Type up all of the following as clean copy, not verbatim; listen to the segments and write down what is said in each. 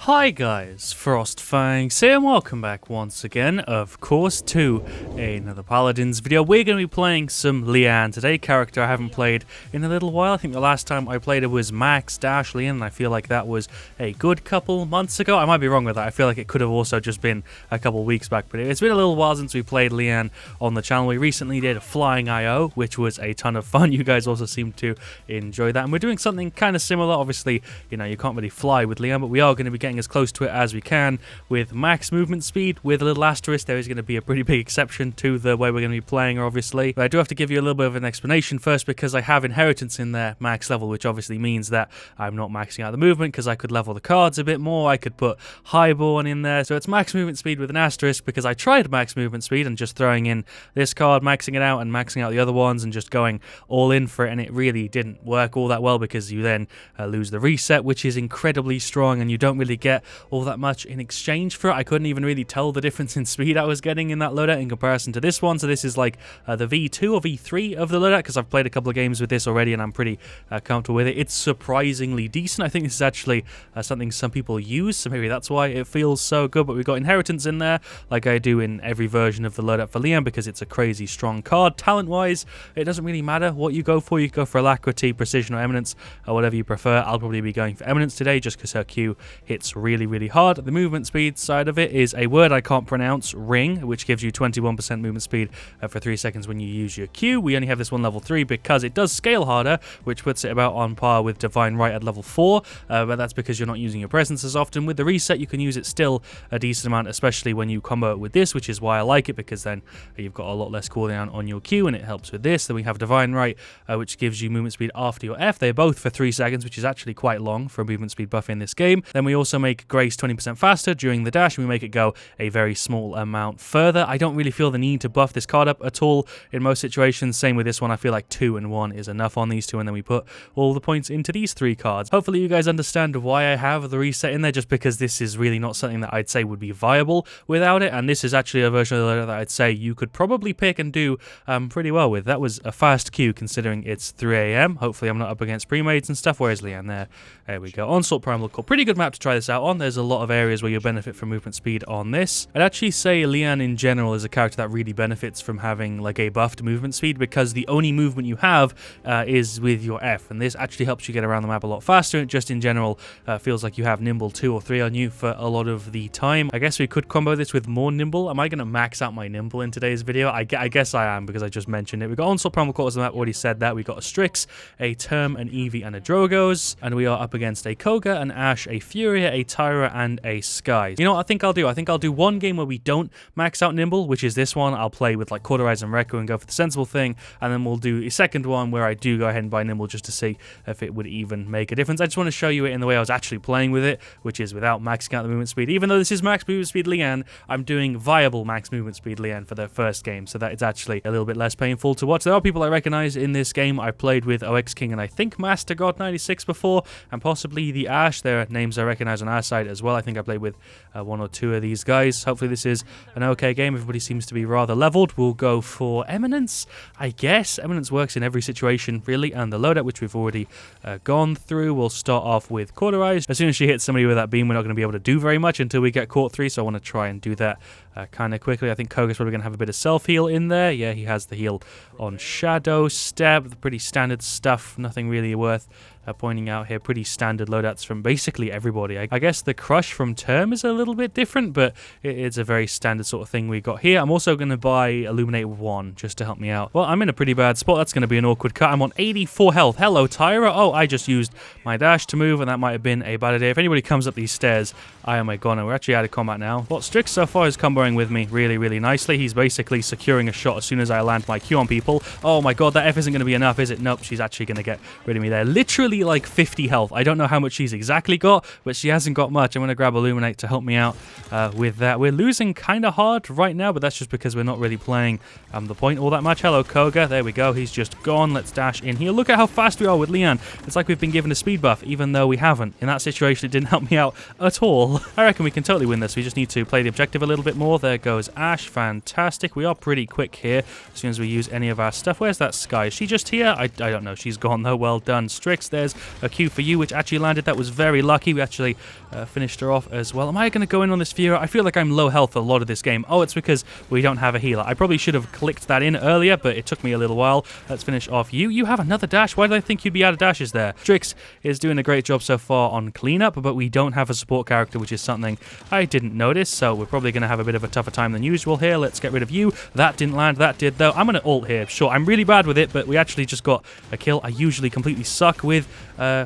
Hi guys, FrostFangs here and welcome back once again, of course, to another Paladins video. We're going to be playing some Lian today, character I haven't played in a little while. I think the last time I played it was Max-Lian, and I feel like that was a good couple months ago. I might be wrong with that. I feel like it could have also just been a couple weeks back, but it's been a little while since we played Lian on the channel. We recently did Flying IO, which was a ton of fun. You guys also seem to enjoy that, and we're doing something kind of similar. Obviously, you know, you can't really fly with Lian, but we are going to be getting as close to it as we can with max movement speed with a little asterisk. There is going to be a pretty big exception to the way we're going to be playing her, obviously, but I do have to give you a little bit of an explanation first because I have inheritance in there max level, which obviously means that I'm not maxing out the movement because I could level the cards a bit more. I could put highborn in there, so it's max movement speed with an asterisk because I tried max movement speed and just throwing in this card, maxing it out and maxing out the other ones and just going all in for it, and it really didn't work all that well because you then lose the reset, which is incredibly strong, and you don't really get all that much in exchange for it. I couldn't even really tell the difference in speed I was getting in that loadout in comparison to this one. So this is like the V2 or V3 of the loadout because I've played a couple of games with this already and I'm pretty comfortable with it. It's surprisingly decent. I think this is actually something some people use, so maybe that's why it feels so good. But we've got inheritance in there like I do in every version of the loadout for Lian because it's a crazy strong card. Talent wise, it doesn't really matter what you go for. You can go for alacrity, precision, or eminence, or whatever you prefer. I'll probably be going for eminence today just because her Q hits really hard. The movement speed side of it is a word I can't pronounce, ring, which gives you 21% movement speed for 3 seconds when you use your Q. We only have this one level 3 because it does scale harder, which puts it about on par with Divine Right at level 4, but that's because you're not using your presence as often. With the reset, you can use it still a decent amount, especially when you combo it with this, which is why I like it, because then you've got a lot less cooldown on your Q, and it helps with this. Then we have Divine Right, which gives you movement speed after your F. They're both for 3 seconds, which is actually quite long for a movement speed buff in this game. Then we also make Grace 20% faster during the dash, and we make it go a very small amount further. I don't really feel the need to buff this card up at all in most situations. Same with this one. I feel like 2 and 1 is enough on these two, and then we put all the points into these 3 cards. Hopefully you guys understand why I have the reset in there, just because this is really not something that I'd say would be viable without it, and this is actually a version of the loadout that I'd say you could probably pick and do pretty well with. That was a fast queue considering it's 3 AM. Hopefully I'm not up against pre-mades and stuff. Where's Lian? There we go. Onslaught Primal Core. Pretty good map to try this out on. There's a lot of areas where you'll benefit from movement speed on this. I'd actually say Lian in general is a character that really benefits from having like a buffed movement speed, because the only movement you have is with your F, and this actually helps you get around the map a lot faster. It just in general feels like you have nimble 2 or 3 on you for a lot of the time. I guess we could combo this with more nimble. Am I going to max out my nimble in today's video? I guess I am, because I just mentioned it. We've got Onslaught Primal Core as the map, already said that. We've got a Strix, a Term, an Eevee, and a Drogos, and we are up against a Koga, an Ashe, a Furia, a Tyra, and a Sky. You know what I think I'll do? I think I'll do one game where we don't max out nimble, which is this one. I'll play with like Cauterize and Rekko and go for the sensible thing, and then we'll do a second one where I do go ahead and buy nimble just to see if it would even make a difference. I just want to show you it in the way I was actually playing with it, which is without maxing out the movement speed. Even though this is max movement speed Lian, I'm doing viable max movement speed Lian for the first game, so that it's actually a little bit less painful to watch. There are people I recognize in this game. I played with OX King and I think Master God 96 before, and possibly the Ashe. There are names I recognize on our side as well. I think I played with 1 or 2 of these guys. Hopefully this is an okay game. Everybody seems to be rather leveled. We'll go for Eminence, I guess. Eminence works in every situation, really, and the loadout, which we've already gone through. We'll start off with Cauterize. As soon as she hits somebody with that beam, we're not going to be able to do very much until we get caught 3, so I want to try and do that kind of quickly. I think Koga's probably going to have a bit of self-heal in there. Yeah, he has the heal on Shadow Step. Pretty standard stuff. Nothing really worth pointing out here. Pretty standard loadouts from basically everybody. I guess the Crush from Term is a little bit different, but it's a very standard sort of thing we got here. I'm also going to buy Illuminate 1 just to help me out. Well, I'm in a pretty bad spot. That's going to be an awkward cut. I'm on 84 health. Hello, Tyra. Oh, I just used my dash to move, and that might have been a bad idea. If anybody comes up these stairs, I am a goner. We're actually out of combat now. Well, Strix so far is comboing with me really nicely. He's basically securing a shot as soon as I land my Q on people. Oh my god, that F isn't going to be enough, is it? Nope, she's actually going to get rid of me there. Literally like 50 health. I don't know how much she's exactly got, but she hasn't got much. I'm going to grab Illuminate to help me out with that. We're losing kind of hard right now, but that's just because we're not really playing the point all that much. Hello, Koga. There we go. He's just gone. Let's dash in here. Look at how fast we are with Lian. It's like we've been given a speed buff, even though we haven't. In that situation, it didn't help me out at all. I reckon we can totally win this. We just need to play the objective a little bit more. There goes Ashe. Fantastic. We are pretty quick here as soon as we use any of our stuff. Where's that Sky? Is she just here? I don't know. She's gone, though. Well done, Strix. There's There's a Q for you, which actually landed. That was very lucky. We actually finished her off as well. Am I going to go in on this Fury? I feel like I'm low health a lot of this game. Oh, it's because we don't have a healer. I probably should have clicked that in earlier, but it took me a little while. Let's finish off you. You have another dash. Why did I think you'd be out of dashes there? Strix is doing a great job so far on cleanup, but we don't have a support character, which is something I didn't notice, so we're probably going to have a bit of a tougher time than usual here. Let's get rid of you. That didn't land. That did, though. I'm going to ult here. Sure, I'm really bad with it, but we actually just got a kill. I usually completely suck with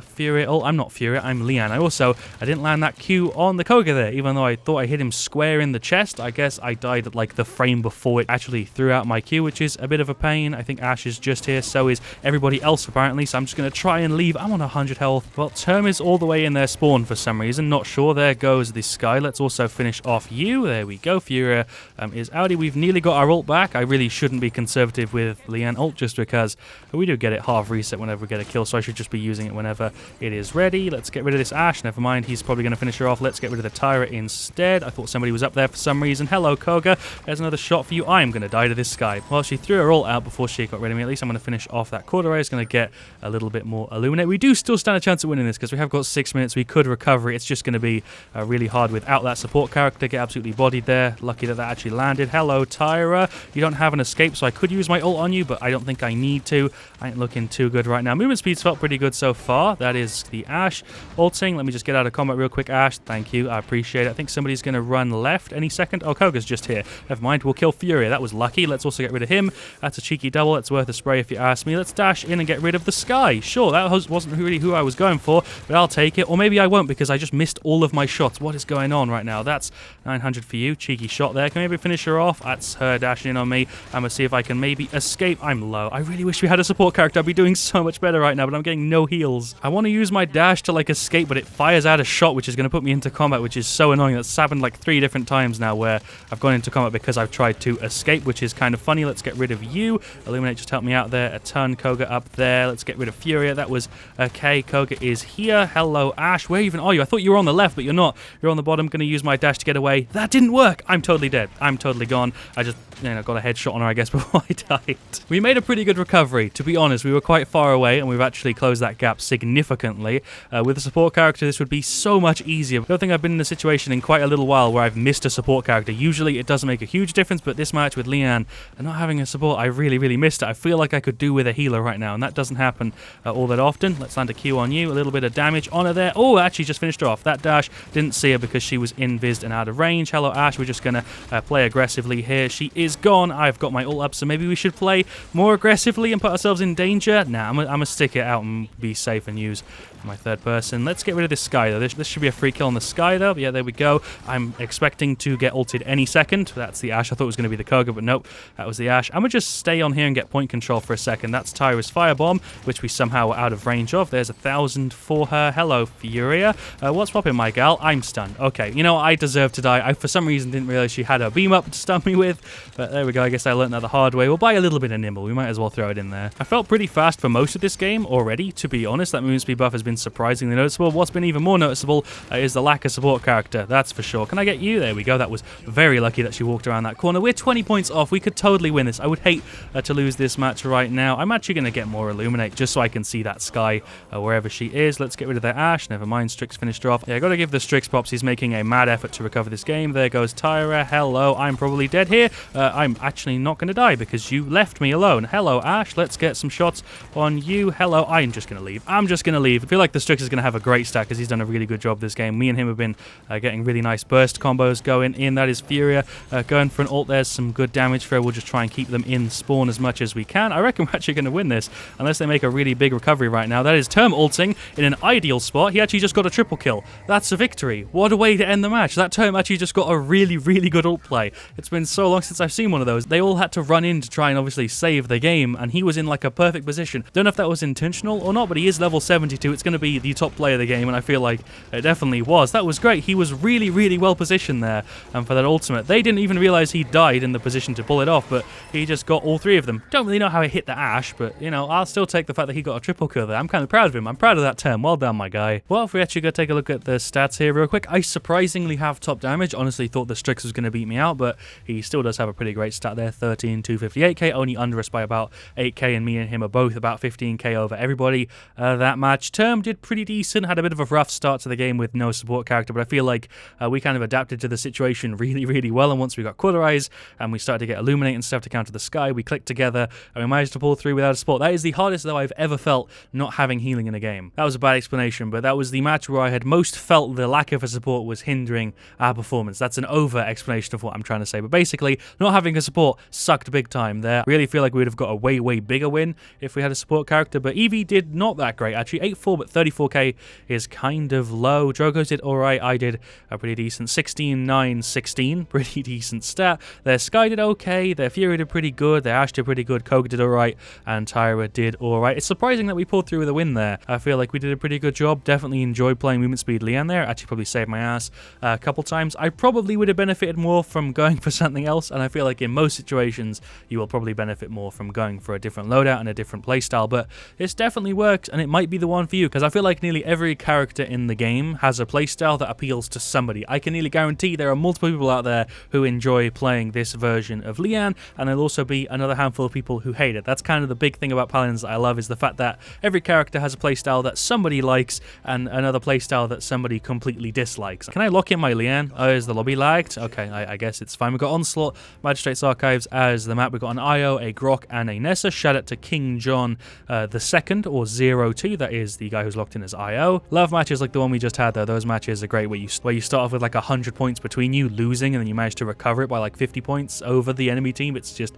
Fury ult. I'm not Fury, I'm Lian. I didn't land that Q on the Koga there, even though I thought I hit him square in the chest. I guess I died at like the frame before it actually threw out my Q, which is a bit of a pain. I think Ash is just here, so is everybody else apparently, so I'm just going to try and leave. I'm on 100 health. Well, Term is all the way in their spawn for some reason. Not sure. There goes the Sky. Let's also finish off you. There we go. Furia is outie. We've nearly got our ult back. I really shouldn't be conservative with Lian ult just because we do get it half reset whenever we get a kill, so I should just be using it whenever it is ready. Let's get rid of this Ash. Never mind. He's probably going to finish her off. Let's get rid of the Tyra instead. I thought somebody was up there for some reason. Hello, Koga. There's another shot for you. I am going to die to this Sky. Well, she threw her ult out before she got rid of me. At least I'm going to finish off that quarter ray. It's going to get a little bit more illuminate. We do still stand a chance of winning this because we have got 6 minutes. We could recover it. It's just going to be really hard without that support character. Get absolutely bodied there. Lucky that that actually landed. Hello, Tyra. You don't have an escape, so I could use my ult on you, but I don't think I need to. I ain't looking too good right now. Movement speed's felt pretty good so far. That is the Ash ulting. Let me just get out of combat real quick, Ash. Thank you. I appreciate it. I think somebody's going to run left any second. Oh, Koga's just here. Never mind. We'll kill Fury. That was lucky. Let's also get rid of him. That's a cheeky double. It's worth a spray if you ask me. Let's dash in and get rid of the Sky. Sure, that wasn't really who I was going for, but I'll take it. Or maybe I won't because I just missed all of my shots. What is going on right now? That's 900 for you. Cheeky shot there. Can we maybe finish her off? That's her dashing in on me. I'm going to see if I can maybe escape. I'm low. I really wish we had a support character. I'd be doing so much better right now, but I'm getting no heals. I want to use my dash to like escape, but it fires out a shot, which is going to put me into combat, which is so annoying. That's happened like 3 different times now where I've gone into combat because I've tried to escape, which is kind of funny. Let's get rid of you. Illuminate just helped me out there a ton. Koga up there. Let's get rid of Furia. That was okay. Koga is here. Hello, Ash. Where even are you? I thought you were on the left, but you're not. You're on the bottom. Going to use my dash to get away. That didn't work. I'm totally dead. I'm totally gone. I just, got a headshot on her, I guess, before I died. We made a pretty good recovery. To be honest, we were quite far away, and we've actually closed that gap significantly. With a support character, this would be so much easier. I don't think I've been in a situation in quite a little while where I've missed a support character. Usually, it doesn't make a huge difference, but this match with Lian and not having a support, I really, really missed it. I feel like I could do with a healer right now, and that doesn't happen all that often. Let's land a Q on you. A little bit of damage on her there. Oh, actually just finished her off. That dash, didn't see her because she was invised and out of range. Hello, Ash. We're just going to play aggressively here. She is gone. I've got my ult up, so maybe we should play more aggressively and put ourselves in danger. Nah, I'm going to stick it out and be safe and use my third person. Let's get rid of this Sky, though. This should be a free kill on the Sky, though. Yeah, there we go. I'm expecting to get ulted any second. That's the Ash. I thought it was going to be the Koga, but nope. That was the Ash. I'm going to just stay on here and get point control for a second. That's Tyra's Firebomb, which we somehow were out of range of. There's 1,000 for her. Hello, Furia. What's popping, my gal? I'm stunned. Okay, I deserve to die. I, for some reason, didn't realize she had her beam up to stun me with, but there we go. I guess I learned that the hard way. We'll buy a little bit of nimble. We might as well throw it in there. I felt pretty fast for most of this game already, to be honest. That movement speed buff has been surprisingly noticeable. What's been even more noticeable is the lack of support character. That's for sure. Can I get you? There we go. That was very lucky that she walked around that corner. We're 20 points off. We could totally win this. I would hate to lose this match right now. I'm actually going to get more Illuminate just so I can see that Sky wherever she is. Let's get rid of that Ash. Never mind. Strix finished her off. Yeah, I got to give the Strix props. He's making a mad effort to recover this game. There goes Tyra. Hello. I'm probably dead here. I'm actually not going to die because you left me alone. Hello, Ash. Let's get some shots on you. Hello. I'm just going to leave. I'm just going to leave. I feel like the Strix is going to have a great stack because he's done a really good job this game. Me and him have been getting really nice burst combos going in. That is Furia going for an ult. There's some good damage for her. We'll just try and keep them in spawn as much as we can. I reckon we're actually going to win this unless they make a really big recovery right now. That is Term ulting in an ideal spot. He actually just got a triple kill. That's a victory. What a way to end the match. That Term actually just got a really, really good ult play. It's been so long since I've seen one of those. They all had to run in to try and obviously save the game, and he was in like a perfect position. Don't know if that was intentional or not, but he is level 72. It's going going to be the top player of the game, and I feel like it definitely was. That was great. He was really, really well positioned there for that ultimate. They didn't even realize he died in the position to pull it off, but he just got all three of them. Don't really know how he hit the Ash, but, you know, I'll still take the fact that he got a triple kill there. I'm kind of proud of him. I'm proud of that turn. Well done, my guy. Well, if we actually go take a look at the stats here real quick, I surprisingly have top damage. Honestly thought the Strix was going to beat me out, but he still does have a pretty great stat there. 13,258k, only under us by about 8k, and me and him are both about 15k over everybody. That match. Term did pretty decent, had a bit of a rough start to the game with no support character, but I feel like we kind of adapted to the situation really, really well, and once we got Quaderize and we started to get Illuminate and stuff to counter the sky, we clicked together and we managed to pull through without a support. That is the hardest though I've ever felt not having healing in a game. That was a bad explanation, but that was the match where I had most felt the lack of a support was hindering our performance. That's an over explanation of what I'm trying to say, but basically not having a support sucked big time there. Really feel like we would have got a way, way bigger win if we had a support character, but Eevee did not that great actually. 8-4, but 34k is kind of low. Drogo's did alright, I did a pretty decent 16-9-16, pretty decent stat. Their Sky did okay, their Fury did pretty good, their Ash did pretty good, Koga did alright, and Tyra did alright. It's surprising that we pulled through with a win there. I feel like we did a pretty good job. Definitely enjoyed playing movement speed Lian there. Actually probably saved my ass a couple times. I probably would have benefited more from going for something else, and I feel like in most situations you will probably benefit more from going for a different loadout and a different playstyle, but it's definitely worked, and it might be the one for you, because I feel like nearly every character in the game has a playstyle that appeals to somebody. I can nearly guarantee there are multiple people out there who enjoy playing this version of Lian, and there'll also be another handful of people who hate it. That's kind of the big thing about Paladins that I love, is the fact that every character has a playstyle that somebody likes and another playstyle that somebody completely dislikes. Can I lock in my Lian? Oh, is the lobby lagged? Okay, I guess it's fine. We've got Onslaught, Magistrate's Archives as the map. We've got an IO, a Grok, and a Nessa. Shout out to King John the Second, or 02. That is the guy who's locked in as IO. Love matches like the one we just had though. Those matches are great where you start off with like 100 points between you, losing, and then you manage to recover it by like 50 points over the enemy team. It's just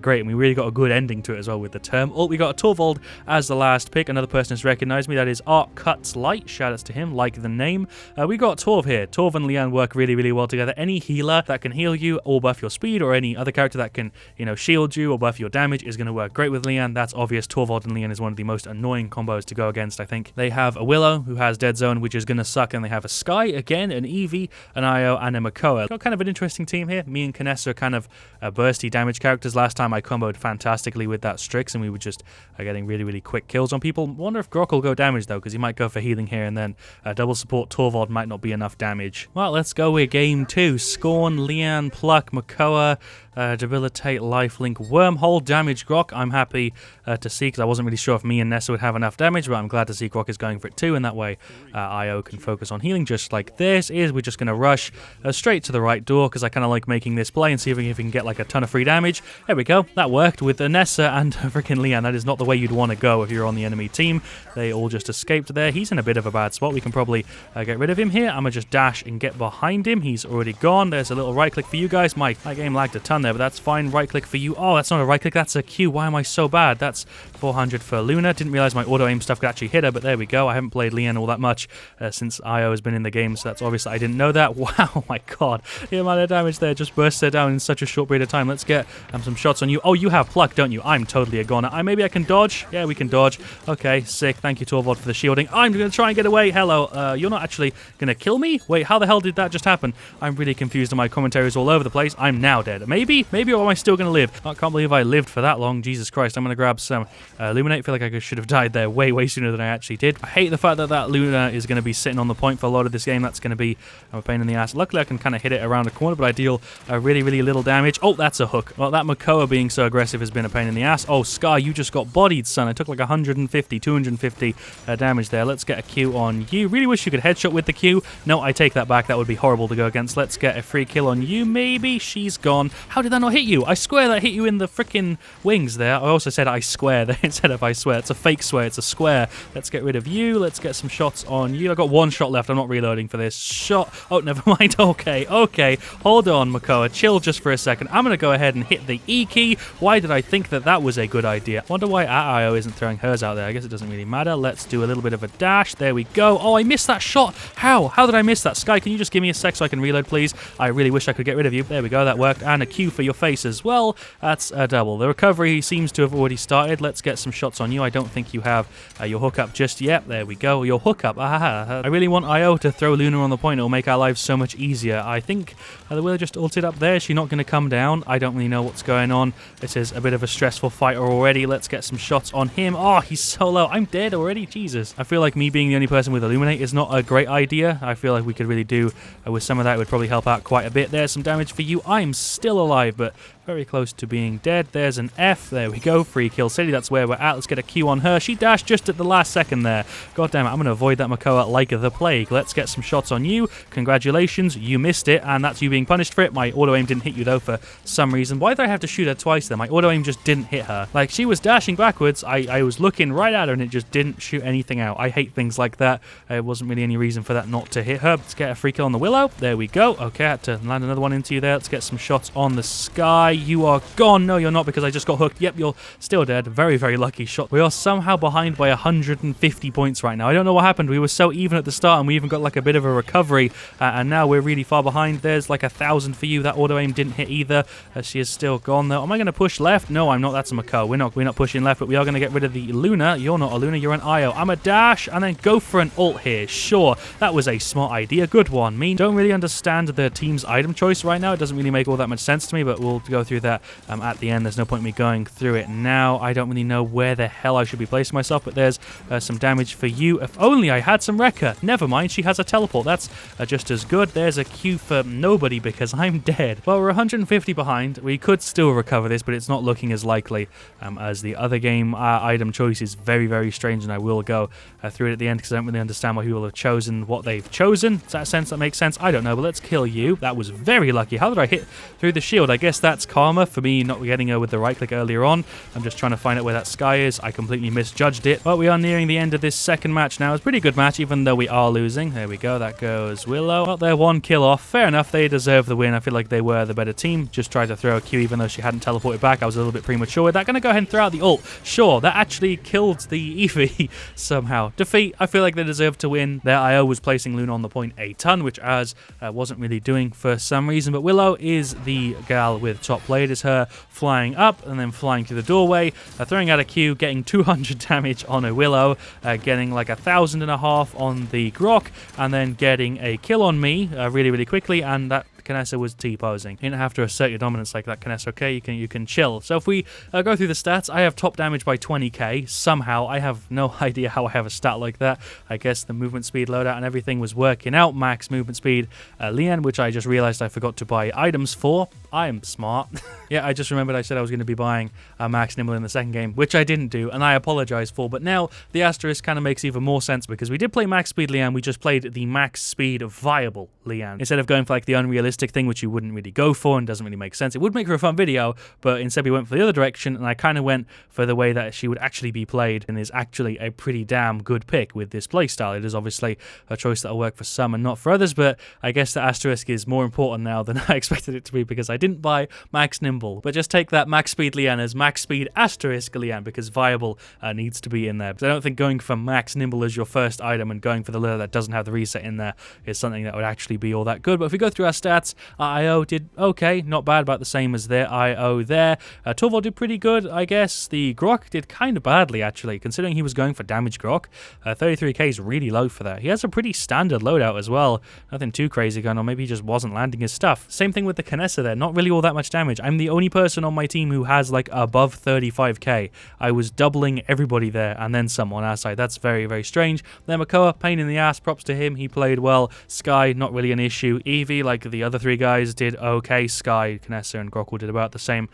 great, and we really got a good ending to it as well with the term. Oh, we got a Torvald as the last pick. Another person has recognized me. That is Art Cuts Light. Shout outs to him, like the name. We got Torv here. Torv and Lian work really, really well together. Any healer that can heal you or buff your speed, or any other character that can, you know, shield you or buff your damage is going to work great with Lian. That's obvious. Torvald and Lian is one of the most annoying combos to go against, I think. They have a Willow who has Dead Zone, which is going to suck, and they have a Sky again, an Eevee, an Io, and a Makoa. Got kind of an interesting team here. Me and Kinessa are kind of bursty damage characters. Last time I comboed fantastically with that Strix, and we were just getting really, really quick kills on people. Wonder if Grok will go damage though, because he might go for healing here, and then double support Torvald might not be enough damage. Well, let's go with game 2. Scorn, Lian, Pluck, Makoa, Debilitate, Lifelink, Wormhole, Damage Grok. I'm happy to see, because I wasn't really sure if me and Nessa would have enough damage, but I'm glad to see Grok is going for it too, and that way IO can focus on healing just like this. We're just going to rush straight to the right door, because I kind of like making this play and see if we can get like a ton of free damage. There we go. That worked with Nessa and freaking Lian. That is not the way you'd want to go if you're on the enemy team. They all just escaped there. He's in a bit of a bad spot. We can probably get rid of him here. I'm going to just dash and get behind him. He's already gone. There's a little right click for you guys. My game lagged a ton there, but that's fine. Right click for you. Oh, that's not a right click. That's a Q. Why am I so bad? That's 400 for Luna. Didn't realize my auto aim stuff could actually hit her, but there we go. I haven't played Lian all that much since IO has been in the game, so that's obvious. I didn't know that. Wow, my god. The amount of damage there just burst her down in such a short period of time. Let's get some shots on you. Oh, you have Pluck, don't you? I'm totally a goner. Maybe I can dodge. Yeah, we can dodge. Okay, sick. Thank you, Torvald, for the shielding. I'm going to try and get away. Hello. You're not actually going to kill me? Wait, how the hell did that just happen? I'm really confused, and my commentary is all over the place. I'm now dead. Maybe, or am I still going to live? I can't believe I lived for that long. Jesus Christ. I'm going to grab some Illuminate. I feel like I should have died there way sooner than I actually did. I hate the fact that Luna is going to be sitting on the point for a lot of this game. That's going to be a pain in the ass. Luckily, I can kind of hit it around the corner, but I deal really little damage. Oh, that's a hook. Well, that Makoa being so aggressive has been a pain in the ass. Oh, Sky, you just got bodied, son. I took like 150, 250 damage there. Let's get a Q on you. Really wish you could headshot with the Q. No, I take that back. That would be horrible to go against. Let's get a free kill on you, maybe. She's gone. How did that not hit you? I swear that hit you in the freaking wings there. I also said I swear there instead of I swear. It's a fake swear. It's a square. Let's get rid of you. Let's get some shots on you. I got one shot left. I'm not reloading for this. Shot. Oh, never mind. Okay. Hold on, Makoa. Chill just for a second. I'm going to go ahead and hit the E key. Why did I think that was a good idea? Wonder why IO isn't throwing hers out there. I guess it doesn't really matter. Let's do a little bit of a dash. There we go. Oh, I missed that shot. How? How did I miss that? Sky, can you just give me a sec so I can reload, please? I really wish I could get rid of you. There we go. That worked. And a Q for your face as well. That's a double. The recovery seems to have already started. Let's get some shots on you. I don't think you have your hookup just just yet. There we go. Your hookup. I really want IO to throw Luna on the point. It'll make our lives so much easier. I think the Willow just ulted up there. She's not going to come down. I don't really know what's going on. This is a bit of a stressful fighter already. Let's get some shots on him. Oh, he's so low. I'm dead already. Jesus. I feel like me being the only person with Illuminate is not a great idea. I feel like we could really do with some of that. It would probably help out quite a bit. There's some damage for you. I'm still alive, but very close to being dead. There's an F. There we go. Free kill city. That's where we're at. Let's get a Q on her. She dashed just at the last second there. God damn it. I'm going to avoid that Makoa like the plague. Let's get some shots on you. Congratulations. You missed it, and that's you being punished for it. My auto aim didn't hit you, though, for some reason. Why did I have to shoot her twice then? My auto aim just didn't hit her. Like, she was dashing backwards. I was looking right at her, and it just didn't shoot anything out. I hate things like that. There wasn't really any reason for that not to hit her. Let's get a free kill on the Willow. There we go. Okay, I had to land another one into you there. Let's get some shots on the Sky. You are gone. No, you're not, because I just got hooked. Yep, you're still dead. Very, very lucky shot. We are somehow behind by 150 points right now. I don't know what happened. We were so even at the start, and we even got like a bit of a recovery, and now we're really far behind. There's like 1,000 for you. That auto aim didn't hit either. She is still gone though. Am I going to push left? No, I'm not. That's a Mako. We're not pushing left, but we are going to get rid of the Luna. You're not a Luna. You're an IO. I'm a dash, and then go for an ult here. Sure, that was a smart idea. Good one. Me don't really understand the team's item choice right now. It doesn't really make all that much sense to me, but we'll go through that at the end. There's no point in me going through it now. I don't really know where the hell I should be placing myself, but there's some damage for you. If only I had some Wrecker. Never mind, she has a teleport. That's just as good. There's a Q for nobody because I'm dead. Well, we're 150 behind. We could still recover this, but it's not looking as likely as the other game. Item choice is very, very strange, and I will go through it at the end because I don't really understand why people have chosen what they've chosen. Does that sense? That makes sense? I don't know, but let's kill you. That was very lucky. How did I hit through the shield? I guess that's karma for me not getting her with the right click earlier on. I'm just trying to find out where that Sky is. I completely misjudged it. But we are nearing the end of this second match now. It's a pretty good match, even though we are losing. There we go. That goes Willow. Well, they're one kill off. Fair enough. They deserve the win. I feel like they were the better team. Just tried to throw a Q even though she hadn't teleported back. I was a little bit premature with that. Going to go ahead and throw out the ult. Sure, that actually killed the Eevee somehow. Defeat. I feel like they deserve to win. Their IO was placing Luna on the point a ton, which Az wasn't really doing for some reason. But Willow is the gal with top play. It is her flying up and then flying through the doorway, throwing out a Q, getting 200 damage on a Willow, getting like 1,500 on the Grok, and then getting a kill on me really, really quickly, and that Kanessa was T-posing. You didn't have to assert your dominance like that, Kanessa, okay? You can chill. So if we go through the stats, I have top damage by 20k. Somehow, I have no idea how I have a stat like that. I guess the movement speed loadout and everything was working out. Max movement speed, Lian, which I just realized I forgot to buy items for. I am smart. Yeah, I just remembered I said I was going to be buying Max Nimble in the second game, which I didn't do, and I apologize for. But now the asterisk kind of makes even more sense because we did play max speed Lian. We just played the max speed viable Lian instead of going for like the unrealistic thing, which you wouldn't really go for and doesn't really make sense. It would make for a fun video, but instead we went for the other direction, and I kind of went for the way that she would actually be played, and is actually a pretty damn good pick with this playstyle. It is obviously a choice that'll work for some and not for others, but I guess the asterisk is more important now than I expected it to be because I didn't buy max nimble. But just take that max speed Lian as max speed asterisk Lian because viable needs to be in there. Because I don't think going for max nimble as your first item and going for the lure that doesn't have the reset in there is something that would actually be all that good. But if we go through our stats, IO did okay, not bad, about the same as their IO there. Torvald did pretty good, I guess. The Grok did kind of badly, actually, considering he was going for damage Grok. 33k is really low for that. He has a pretty standard loadout as well. Nothing too crazy going on. Maybe he just wasn't landing his stuff. Same thing with the Kanessa there. Not really all that much damage. I'm the only person on my team who has like above 35k. I was doubling everybody there and then some on our side. That's very, very strange. Then Makoa, pain in the ass. Props to him. He played well. Sky, not really an issue. Eevee, like the other three guys, did okay. Sky, Kanessa, and Grokle did about the same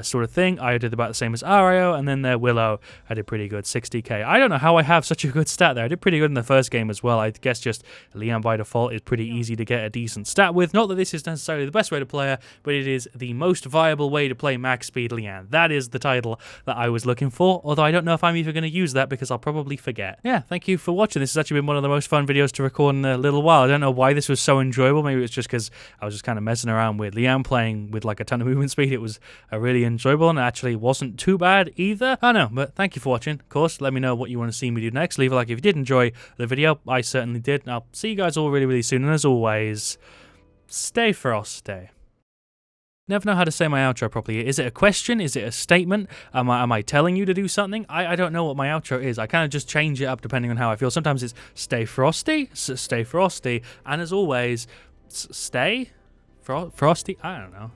sort of thing. I did about the same as Ario, and then their Willow, I did pretty good, 60k. I don't know how I have such a good stat there. I did pretty good in the first game as well. I guess just Lian by default is pretty easy to get a decent stat with. Not that this is necessarily the best way to play her, but it is the most viable way to play max speed Lian. That is the title that I was looking for, although I don't know if I'm even going to use that because I'll probably forget. Yeah, thank you for watching. This has actually been one of the most fun videos to record in a little while. I don't know why this was so enjoyable. Maybe it's just because I was just kind of messing around with Lian, playing with like a ton of movement speed. It was really enjoyable and it actually wasn't too bad either. I don't know, but thank you for watching. Of course, let me know what you want to see me do next. Leave a like if you did enjoy the video. I certainly did. And I'll see you guys all really, really soon. And as always, stay frosty. Never know how to say my outro properly. Is it a question? Is it a statement? Am I telling you to do something? I don't know what my outro is. I kind of just change it up depending on how I feel. Sometimes it's stay frosty, and as always, stay frosty. I don't know.